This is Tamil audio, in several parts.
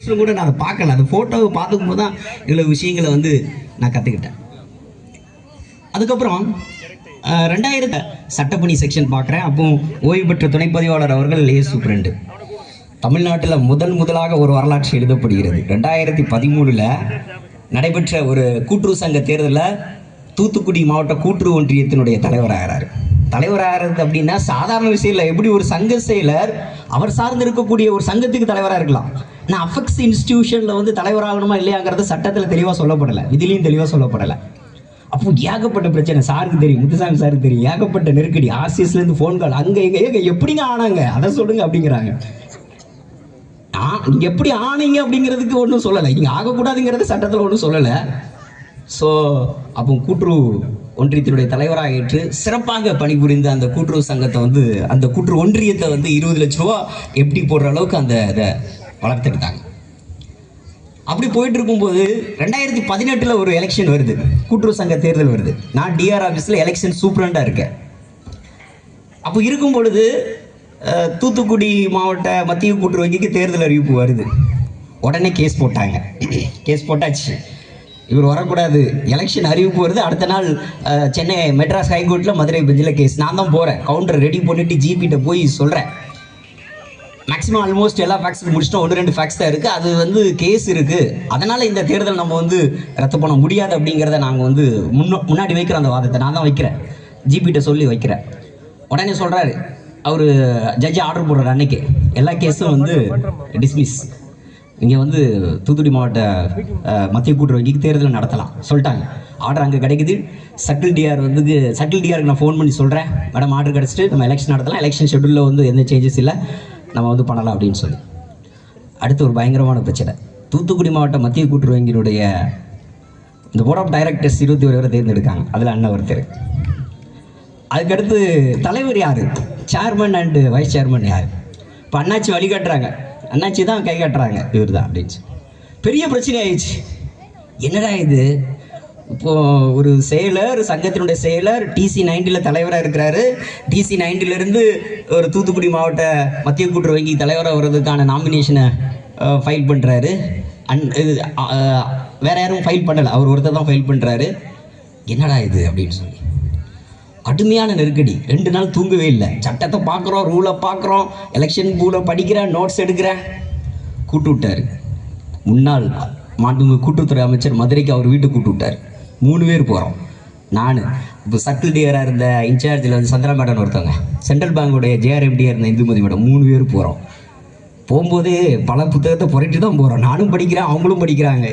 கூட நான் அதை பார்க்கல. அந்த ஃபோட்டோவை பார்த்துக்கும் போது தான் இவ்வளோ விஷயங்களை வந்து நான் கற்றுக்கிட்டேன். அதுக்கப்புறம் 2000 சட்டப்பணி செக்ஷன் பார்க்குறேன். அப்போ ஓய்வு பெற்ற துணைப்பதிவாளர் அவர்கள் சூப்பரண்டு தமிழ்நாட்டில் முதலாக ஒரு வரலாற்று எழுதப்படுகிறது. 2013 நடைபெற்ற ஒரு கூட்டுறவு சங்க தேர்தலில் தூத்துக்குடி மாவட்ட கூட்டுறவு ஒன்றியத்தினுடைய தலைவராகிறார். தலைவராகிறது அப்படின்னா சாதாரண விஷயம் இல்லை. எப்படி ஒரு சங்க செயலர் அவர் சார்ந்து இருக்கக்கூடிய ஒரு சங்கத்துக்கு தலைவராக இருக்கலாம். நான் அஃபெக்ஸ் இன்ஸ்டிடியூஷனில் வந்து தலைவராகணுமா இல்லையாங்கிறது சட்டத்தில் தெளிவாக சொல்லப்படலை, விதிலையும் தெளிவாக சொல்லப்படலை. அப்போ ஏகப்பட்ட பிரச்சனை. சாருக்கு தெரியும், முத்துசாமி சாருக்கு தெரியும், ஏகப்பட்ட நெருக்கடி. ஆர்சிஎஸ்லேருந்து ஃபோன் கால், அங்கே எங்கே எப்படிங்க ஆனாங்க அதை சொல்லுங்க அப்படிங்கிறாங்க. நீங்கள் எப்படி ஆனீங்க அப்படிங்கிறதுக்கு ஒன்றும் சொல்லலை, இங்கே ஆகக்கூடாதுங்கிறது சட்டத்தில் ஒன்றும் சொல்லலை. ஸோ அப்போ கூட்டுறவு ஒன்றியத்தினுடைய தலைவராக ஏற்று சிறப்பாக பணிபுரிந்த அந்த கூட்டுறவு சங்கத்தை வந்து, அந்த கூட்டுறவு ஒன்றியத்தை வந்து 20 லட்ச ரூபா எப்படி போடுற அளவுக்கு அந்த இதை வளர்த்துக்கிட்டாங்க. அப்படி போயிட்டு இருக்கும்போது 2018 ஒரு எலெக்ஷன் வருது, கூட்டுறவு சங்க தேர்தல் வருது. நான் டிஆர் ஆஃபீஸில் எலெக்ஷன் சூப்பரண்டாக இருக்கேன். அப்போ இருக்கும் பொழுது தூத்துக்குடி மாவட்ட மத்திய கூட்டுறவு வங்கிக்கு தேர்தல் அறிவிப்பு வருது. உடனே கேஸ் போட்டாங்க. கேஸ் போட்டாச்சு, இவர் வரக்கூடாது. எலெக்ஷன் அறிவிப்பு வருது. அடுத்த நாள் சென்னை மெட்ராஸ் ஹைகோர்ட்டில் மதுரை பெஞ்சில் கேஸ். நான் தான் போகிறேன், கவுண்டர் ரெடி பண்ணிவிட்டு ஜிபிகிட்ட போய் சொல்கிறேன். மேக்ஸிமம் ஆல்மோஸ்ட் எல்லா ஃபேக்ட்ஸும் முடிச்சிட்டோம், 1-2 ஃபேக்ட்ஸ் தான் இருக்குது. அது வந்து கேஸ் இருக்குது, அதனால் இந்த தேர்தல் நம்ம வந்து ரத்து பண்ண முடியாது அப்படிங்கிறத நாங்கள் வந்து முன்னாடி வைக்கிறோம். அந்த வாதத்தை நான் தான் வைக்கிறேன், ஜிபிகிட்ட சொல்லி வைக்கிறேன். உடனே சொல்கிறாரு அவர், ஜட்ஜி ஆர்டர் போடுறாரு அன்னைக்கு எல்லா கேஸும் வந்து டிஸ்மிஸ், இங்கே வந்து தூத்துக்குடி மாவட்ட மத்திய கூட்டுறவு வங்கிக்கு தேர்தல் நடத்தலாம் சொல்லிட்டாங்க. ஆர்டர் அங்கே கிடைக்குது. சட்டில் டிஆருக்கு நான் ஃபோன் பண்ணி சொல்கிறேன், மேடம் ஆர்டர் கிடச்சிட்டு நம்ம எலெக்ஷன் நடத்தலாம், எலெக்ஷன் ஷெட்யூலில் வந்து எந்த சேஞ்சஸ் இல்லை, நம்ம வந்து பண்ணலாம் அப்படின்னு சொல்லி. அடுத்து ஒரு பயங்கரமான பிரச்சனை. தூத்துக்குடி மாவட்ட மத்திய கூட்டுறவு வங்கியினுடைய இந்த போர்ட் ஆஃப் டைரக்டர்ஸ் 21 பேரை தேர்ந்தெடுக்காங்க. அதில் அண்ணன் ஒருத்தர். அதுக்கடுத்து தலைவர் யார், சேர்மன் அண்டு வைஸ் சேர்மன் யார். இப்போ அண்ணாச்சி வழிகாட்டுறாங்க, அண்ணாச்சி தான் கை காட்டுறாங்க, இவர் தான் அப்படின்னு. பெரிய பிரச்சனை ஆயிடுச்சு. என்னடா இது, இப்போது ஒரு செயலர், சங்கத்தினுடைய செயலர் TC90 தலைவராக இருக்கிறாரு. TC90 ஒரு தூத்துக்குடி மாவட்ட மத்திய கூட்டுறவு வங்கி தலைவராக வர்றதுக்கான நாமினேஷனை ஃபைல் பண்ணுறாரு. வேறு யாரும் ஃபைல் பண்ணலை, அவர் ஒருத்தர் தான் ஃபைல் பண்ணுறாரு. என்னடா இது அப்படின்னு சொல்லி கடுமையான நெருக்கடி. 2 நாள் தூங்கவே இல்லை. சட்டத்தை பார்க்குறோம், ரூலை பார்க்குறோம், எலெக்ஷன் பூலை படிக்கிறேன், நோட்ஸ் எடுக்கிறேன். கூட்டு விட்டார். முன்னாள் மாண்புமிகு கூட்டுறவுத்துறை அமைச்சர் மதுரைக்கு அவர் வீட்டுக்கு கூட்டு விட்டார். 3 பேர் போகிறோம். நான் இப்போ சர்க்கிள் டிஆராக இருந்த இன்சார்ஜில் வந்து சந்திரா மேடம் ஒருத்தவங்க, சென்ட்ரல் பேங்கோடைய JRMDயாக இருந்த இந்துமதி மேடம், 3 பேர் போகிறோம். போகும்போதே பல புத்தகத்தை புரட்டி தான் போகிறோம். நானும் படிக்கிறேன், அவங்களும் படிக்கிறாங்க.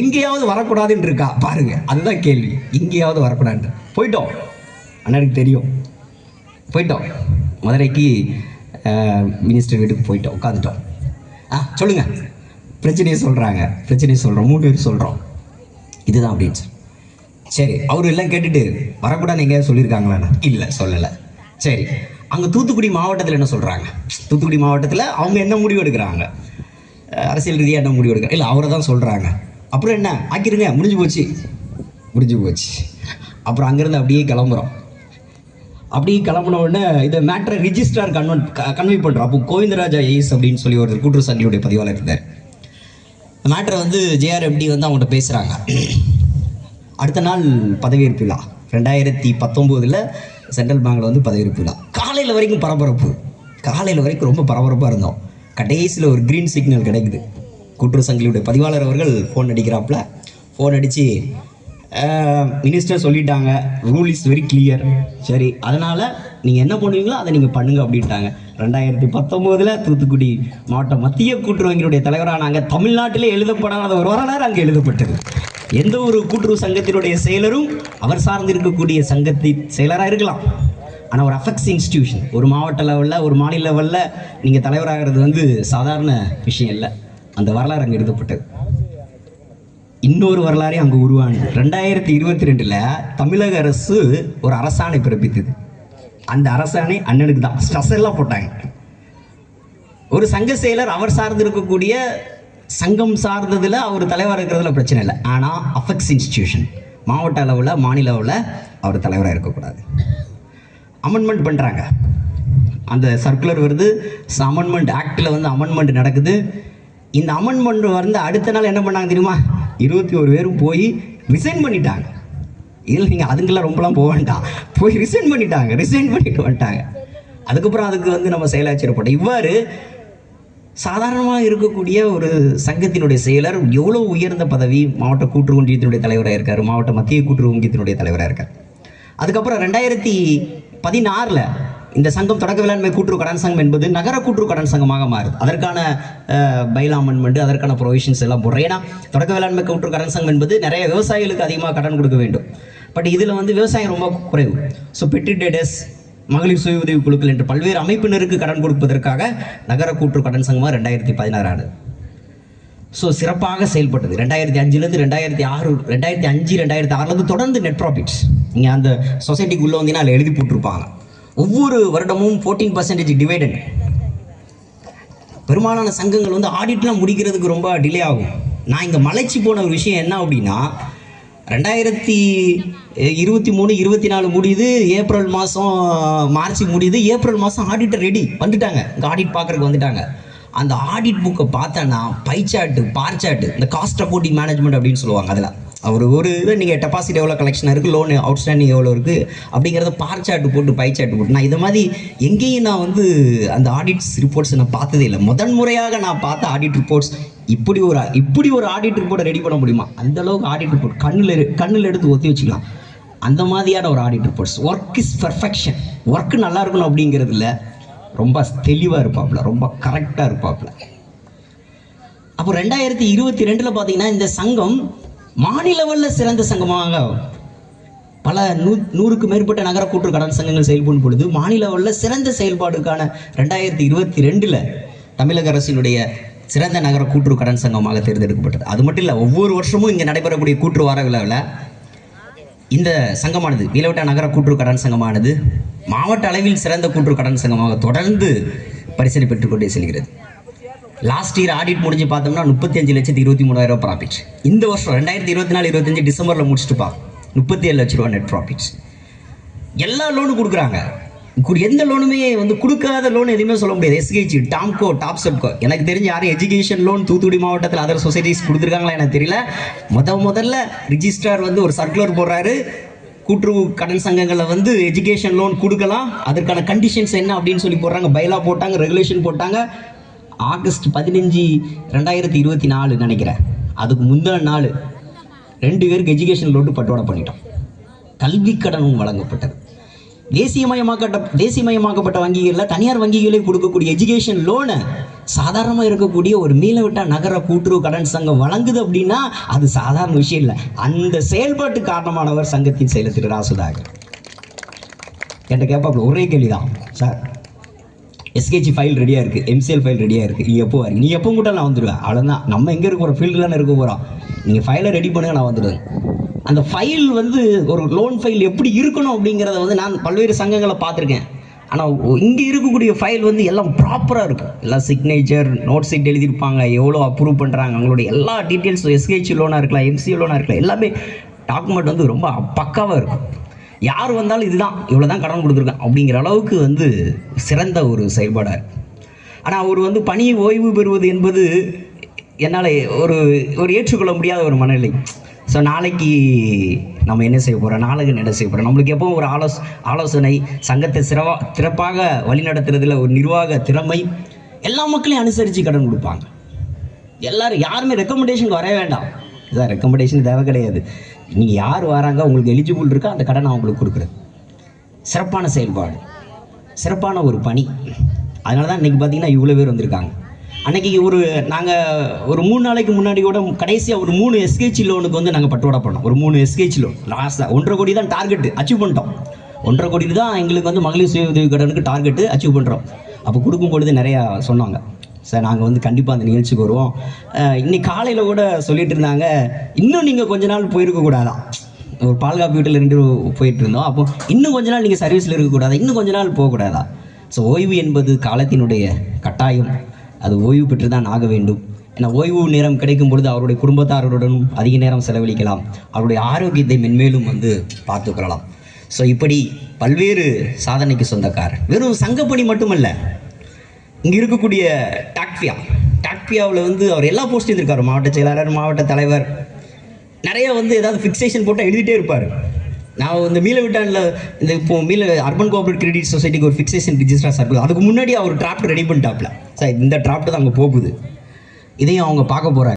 எங்கேயாவது வரக்கூடாதுன்னு இருக்கா பாருங்கள், அதுதான் கேள்வி. எங்கேயாவது வரக்கூடாதுன்னு போயிட்டோம். அண்ணனுக்கு தெரியும், போயிட்டோம் மதுரைக்கு. மினிஸ்டர் வீட்டுக்கு போயிட்டோம், உட்காந்துட்டோம். சொல்லுங்கள், பிரச்சனையை சொல்கிறாங்க, பிரச்சனையை சொல்கிறோம், 3 பேர் சொல்கிறோம், இதுதான் அப்படின்னு. சரி, அவர் எல்லாம் கேட்டுட்டு வரக்கூடாது எங்கேயாவது சொல்லியிருக்காங்களாண்ணா? இல்லை, சொல்லலை. சரி, அங்கே தூத்துக்குடி மாவட்டத்தில் என்ன சொல்கிறாங்க? தூத்துக்குடி மாவட்டத்தில் அவங்க என்ன முடிவு எடுக்கிறாங்க, அரசியல் ரீதியாக என்ன முடிவு எடுக்கிறாங்க? இல்லை, அவரை தான் சொல்கிறாங்க. அப்புறம் என்ன ஆக்கிருங்க, முடிஞ்சு போச்சு. அப்புறம் அங்கேருந்து அப்படியே கிளம்புறோம். அப்படியே கிளம்பின உடனே இதை மேட்ரை ரிஜிஸ்ட்ரார் கன்வே பண்ணுறோம். அப்போ கோவிந்தராஜா ஐஎஸ் அப்படின்னு சொல்லி ஒரு கூட்டுறவு சங்கிலியுடைய பதிவாளர் இருந்தார். மேட்ரை வந்து JRMD வந்து அவங்கள்ட்ட பேசுகிறாங்க. அடுத்த நாள் பதவியேற்பு விழா 2019 சென்ட்ரல் பேங்கில் வந்து பதவியேற்பு விழா. காலையில் வரைக்கும் பரபரப்பு, காலையில் வரைக்கும் ரொம்ப பரபரப்பாக இருந்தோம். கடைசியில் ஒரு க்ரீன் சிக்னல் கிடைக்குது. கூட்டுறவு சங்கிலியுடைய பதிவாளர் அவர்கள் ஃபோன் அடிக்கிறாப்புல. ஃபோன் அடித்து, மினிஸ்டர் சொல்லிட்டாங்க, ரூல் இஸ் வெரி கிளியர், சரி அதனால் நீங்கள் என்ன பண்ணுவீங்களோ அதை நீங்கள் பண்ணுங்க அப்படின்ட்டாங்க. 2019 தூத்துக்குடி மாவட்ட மத்திய கூட்டுறவு வங்கியுடைய தலைவரானாங்க. தமிழ்நாட்டிலே எழுதப்படாத ஒரு வரலாறு அங்கே எழுதப்பட்டது. எந்த ஒரு கூட்டுறவு சங்கத்தினுடைய செயலரும் அவர் சார்ந்து இருக்கக்கூடிய சங்கத்தின் செயலராக இருக்கலாம். ஆனால் ஒரு அஃபெக்ஸ் இன்ஸ்டிடியூஷன், ஒரு மாவட்ட லெவலில், ஒரு மாநில லெவலில் நீங்கள் தலைவராகிறது வந்து சாதாரண விஷயம் இல்லை. அந்த வரலாறு அங்கே எழுதப்பட்டது. இன்னொரு வரலாறே அங்கே உருவானது. 2022 தமிழக அரசு ஒரு அரசாணை பிறப்பித்தது. அந்த அரசாணை அண்ணனுக்கு தான் ஸ்பெஷலாக போட்டாங்க. ஒரு சங்க செயலர் அவர் சார்ந்து இருக்கக்கூடிய சங்கம் சார்ந்ததில் அவர் தலைவராக இருக்கிறதுல பிரச்சனை இல்லை. ஆனால் அஃபெக்ஸ் இன்ஸ்டிடியூஷன் மாவட்ட அளவில், மாநில அளவில் அவர் தலைவராக இருக்கக்கூடாது. அமெண்ட்மெண்ட் பண்ணுறாங்க. அந்த சர்க்குலர் வருது, அமெண்ட்மெண்ட் ஆக்டில் வந்து அமெண்ட்மெண்ட் நடக்குது. இந்த அமெண்ட்மெண்ட் வந்து அடுத்த நாள் என்ன பண்ணாங்க தெரியுமா? 21 பேரும் போய் ரிசைன் பண்ணிட்டாங்க. இதில் நீங்கள் அதுங்கெல்லாம் ரொம்பலாம் போக வேண்டாம், போய் ரிசைன் பண்ணிட்டு வந்துட்டாங்க. அதுக்கப்புறம் அதுக்கு வந்து நம்ம செயலாச்சரியப்பட்டோம். இவ்வாறு சாதாரணமாக இருக்கக்கூடிய ஒரு சங்கத்தினுடைய செயலர் எவ்வளோ உயர்ந்த பதவி, மாவட்ட கூட்டுறவு ஒன்றியத்தினுடைய தலைவராக இருக்கார், மாவட்ட மத்திய கூட்டுறவு ஒன்றியத்தினுடைய தலைவராக இருக்கார். அதுக்கப்புறம் 2016 இந்த சங்கம் தொடக்க வேளாண்மை கூட்டுறவு கடன் சங்கம் என்பது நகர கூட்டுறவு கடன் சங்கமாக மாறுது. அதற்கான பைலா அமெண்ட்மெண்ட், அதற்கான ப்ரொவிஷன்ஸ் எல்லாம் போடுறோம். ஏன்னா தொடக்க வேளாண்மை கூட்டுறவு கடன் சங்கம் என்பது நிறைய விவசாயிகளுக்கு அதிகமாக கடன் கொடுக்க வேண்டும். பட் இதில் வந்து விவசாயம் ரொம்ப குறைவு. ஸோ பெட்ரி டேடர்ஸ், மகளிர் சுய உதவி குழுக்கள் என்று பல்வேறு அமைப்பினருக்கு கடன் கொடுப்பதற்காக நகர கூட்டுறவு கடன் சங்கமாக 2016 ஆனது. ஸோ சிறப்பாக செயல்பட்டது. 2005 2006, 2006 தொடர்ந்து நெட் ப்ராஃபிட்ஸ். நீங்கள் அந்த சொசைட்டிக்கு உள்ளே வந்தீங்கன்னா அதில் எழுதி போட்டிருப்பாங்க, ஒவ்வொரு வருடமும் 14% டிவைடெண்ட். பெரும்பாலான சங்கங்கள் வந்து ஆடிட்லாம் முடிக்கிறதுக்கு ரொம்ப டிலே ஆகும். நான் இங்கே மலைச்சி போன ஒரு விஷயம் என்ன அப்படின்னா, 2023 24 முடியுது, ஏப்ரல் மாதம் மார்ச் முடியுது, ஏப்ரல் மாதம் ஆடிட்டர் ரெடி வந்துட்டாங்க, இங்கே ஆடிட் பார்க்குறதுக்கு வந்துட்டாங்க. அந்த ஆடிட் புக்கை பார்த்தோன்னா பை சார்ட்டு, பார் சார்ட்டு, இந்த காஸ்ட் அக்கௌண்டிங் மேனேஜ்மெண்ட் அப்படின்னு சொல்லுவாங்க. அதில் ஒரு இதை நீங்கள் டெபாசிட் எவ்வளோ கலெக்ஷன் இருக்குது, லோன் அவுட்ஸ்டாண்டிங் எவ்வளோ இருக்குது அப்படிங்கிறத பார் சார்ட்டு போட்டு, பை சார்ட்டு போட்டு, நான் இதை மாதிரி எங்கேயும் நான் வந்து அந்த ஆடிட்ஸ் ரிப்போர்ட்ஸ் நான் பார்த்ததே இல்லை. முதன்முறையாக நான் பார்த்த ஆடிட் ரிப்போர்ட்ஸ் இப்படி ஒரு ஆடிட் ரிப்போர்ட்டை ரெடி பண்ண முடியுமா? அந்தளவுக்கு ஆடிட் ரிப்போர்ட் கண்ணில் எடுத்து ஒத்தி வச்சுக்கலாம். அந்த மாதிரியான ஒரு audit reports. Work is perfection. Work நல்லா இருக்கணும் அப்படிங்கிறதுல ரொம்ப தெளிவாக இருப்பாப்புல, ரொம்ப கரெக்டாக இருப்பாப்புல. அப்போ 2022 பார்த்தீங்கன்னா இந்த சங்கம் மாநில லெவலில் சிறந்த சங்கமாக பல 100க்கு மேற்பட்ட நகர கூட்டுறவு கடன் சங்கங்கள் செயல்படும் பொழுது மாநில லெவலில் சிறந்த செயல்பாடுக்கான 2022 தமிழக அரசினுடைய சிறந்த நகர கூட்டுறவு கடன் சங்கமாக தேர்ந்தெடுக்கப்பட்டது. அது மட்டும் இல்லை, ஒவ்வொரு வருஷமும் இங்கே நடைபெறக்கூடிய கூட்டுறவு வார விழாவில் இந்த சங்கமானது, வீலவட்டா நகர கூட்டுறவு கடன் சங்கமானது மாவட்ட அளவில் சிறந்த கூட்டுறவு கடன் சங்கமாக தொடர்ந்து பரிசீலனை பெற்றுக்கொண்டே செல்கிறது. லாஸ்ட் இயர் ஆடிட் முடிஞ்சு பார்த்தோம்னா 35,23,000 ப்ராஃபிட். இந்த வருஷம் 2024-25 டிசம்பரில் முடிச்சுட்டுப்பா 37 லட்ச ரூபா நெட் ப்ராஃபிட்ஸ். எல்லா லோனும் கொடுக்குறாங்க. எந்த லோனுமே வந்து கொடுக்காத லோன் எதுவுமே சொல்ல முடியாது. எஸ்ஹெச், டாம்கோ, டாப்செட்கோ, எனக்கு தெரிஞ்சு யாரும் எஜுகேஷன் லோன் தூத்துக்குடி மாவட்டத்தில் அதர் சொசைட்டிஸ் கொடுத்துருக்காங்களா எனக்கு தெரியல. முதல்ல ரிஜிஸ்ட்ரார் வந்து ஒரு சர்க்குலர் போடுறாரு, கூட்டுறவு கடன் சங்கங்களில் வந்து எஜுகேஷன் லோன் கொடுக்கலாம், அதற்கான கண்டிஷன்ஸ் என்ன அப்படின்னு சொல்லி போடுறாங்க. பைலா போட்டாங்க, ரெகுலேஷன் போட்டாங்க. ஆகஸ்ட் 15, 2024 நினைக்கிறேன், அதுக்கு முந்தின நாள் 2 பேருக்கு எஜுகேஷன் லோன் பட்டுவாடா பண்ணிட்டோம். கல்வி கடனும் வழங்கப்பட்டது. தேசியமயமாக்கப்பட்ட வங்கிகளில் தனியார் வங்கிகளே கொடுக்கக்கூடிய எஜுகேஷன் லோனை சாதாரணமாக இருக்கக்கூடிய ஒரு மீளவிட்டா நகர கூட்டுறவு கடன் சங்கம் வழங்குது அப்படின்னா அது சாதாரண விஷயம் இல்லை. அந்த செயல்பாட்டு காரணமானவர் சங்கத்தின் செயலர் திரு ராசுதாகர். என்கிட்ட கேட்பாப்புல ஒரே கேள்விதான், சார் எஸ்கேஜி ஃபைல் ரெடியாக இருக்குது, எம்சிஎல் ஃபைல் ரெடியாக இருக்குது, நீ எப்போ வரீங்க? நீ எப்போ கூட நான் வந்துடுவேன், அவ்வளோதான். நம்ம எங்கே இருக்க போகிறோம், ஃபீல்டில் தானே இருக்க போகிறோம். நீங்கள் ஃபைலை ரெடி பண்ணுங்க, நான் வந்துடுவேன். அந்த ஃபைல் வந்து ஒரு லோன் ஃபைல் எப்படி இருக்கணும் அப்படிங்கிறத வந்து நான் பல்வேறு சங்கங்களை பார்த்துருக்கேன். ஆனால் இங்கே இருக்கக்கூடிய ஃபைல் வந்து எல்லாம் ப்ராப்பராக இருக்கும். எல்லாம் சிக்னேச்சர், நோட் சீட் எழுதியிருப்பாங்க, எவ்வளோ அப்ரூவ் பண்ணுறாங்க, அவங்களுடைய எல்லா டீட்டெயில்ஸும், எஸ்கேஜி லோனாக இருக்கலாம், எம்சிஎல் லோனாக இருக்கலாம், எல்லாமே டாக்குமெண்ட் வந்து ரொம்ப பக்காவாக இருக்கும். யார் வந்தாலும் இதுதான், இவ்வளோ தான் கடன் கொடுத்துருக்கேன் அப்படிங்கிற அளவுக்கு வந்து சிறந்த ஒரு செயல்பாடாக இருக்குது. ஆனால் அவர் வந்து பணி ஓய்வு பெறுவது என்பது என்னால் ஒரு ஏற்றுக்கொள்ள முடியாத ஒரு மனநிலை. ஸோ நாளைக்கு நம்ம என்ன செய்ய போகிறோம், நாளைக்கு என்ன செய்ய போகிறோம், நம்மளுக்கு எப்போ ஒரு ஆலோசனை, சங்கத்தை சிறப்பாக வழிநடத்துறதுல ஒரு நிர்வாக திறமை, எல்லா மக்களையும் அனுசரித்து கடன் கொடுப்பாங்க. யாருமே ரெக்கமெண்டேஷனுக்கு வர வேண்டாம். இதான் ரெக்கமெண்டேஷன் தேவை கிடையாது. நீங்கள் யார் வராங்க, உங்களுக்கு எலிஜிபிள் இருக்கா, அந்த கடனை அவங்களுக்கு கொடுக்குறது சிறப்பான செயல்பாடு, சிறப்பான ஒரு பணி. அதனால தான் இன்றைக்கி பார்த்தீங்கன்னா இவ்வளோ பேர் வந்திருக்காங்க. அன்றைக்கி நாங்கள் ஒரு 3 நாளைக்கு முன்னாடி கூட கடைசியாக ஒரு 3 எஸ்கேஜி லோனுக்கு வந்து நாங்கள் பட்டுவாடா பண்ணோம். ஒரு 3 எஸ்கேஜி லோன் லாஸ்ட்டாக 1.5 கோடி தான் டார்கெட்டு அச்சீவ் பண்ணிட்டோம். 1.5 கோடி தான் எங்களுக்கு வந்து மகளிர் சுய உதவி கடனுக்கு டார்கெட்டு அச்சீவ் பண்ணுறோம். அப்போ கொடுக்கும்பொழுது நிறையா சொன்னாங்க, சார் நாங்கள் வந்து கண்டிப்பாக அந்த நிகழ்ச்சிக்கு வருவோம். இன்னைக்கு காலையில் கூட சொல்லிட்டு இருந்தாங்க, இன்னும் நீங்கள் கொஞ்ச நாள் போயிருக்கக்கூடாதான். ஒரு பால்காப்பு வீட்டில் 2 போயிட்டு இருந்தோம். அப்போ இன்னும் கொஞ்ச நாள் நீங்கள் சர்வீஸில் இருக்கக்கூடாதா, இன்னும் கொஞ்ச நாள் போகக்கூடாதா. ஸோ ஓய்வு என்பது காலத்தினுடைய கட்டாயம், அது ஓய்வு பெற்று தான் ஆக வேண்டும். ஏன்னா ஓய்வு நேரம் கிடைக்கும் பொழுது அவருடைய குடும்பத்தாருடனும் அதிக நேரம் செலவழிக்கலாம், அவருடைய ஆரோக்கியத்தை மென்மேலும் வந்து பார்த்துக்கொள்ளலாம். ஸோ இப்படி பல்வேறு சாதனைக்கு சொந்தக்காரர். வெறும் சங்கப்பணி மட்டுமல்ல, இங்கே இருக்கக்கூடிய டாக்ஃபியா ஆக்பியாவில் வந்து அவர் எல்லா போஸ்ட்டும் இருக்கார், மாவட்ட செயலாளர், மாவட்ட தலைவர். நிறைய வந்து ஏதாவது ஃபிக்ஸேஷன் போட்டால் எழுதிட்டே இருப்பார். நான் இந்த மீளவிட்டானில் இந்த இப்போ அர்பன் கோஆபரேட் கிரெடிட் சொசைட்டிக்கு ஒரு ஃபிக்ஸேஷன் ரிஜிஸ்டர் சார், அதுக்கு முன்னாடி அவர் டிராஃப்ட் ரெடி பண்ணிட்டாப்ல, சார் இந்த டிராஃப்ட் தான் அங்கே போகுது, இதையும் அவங்க பார்க்க போகிறாங்க.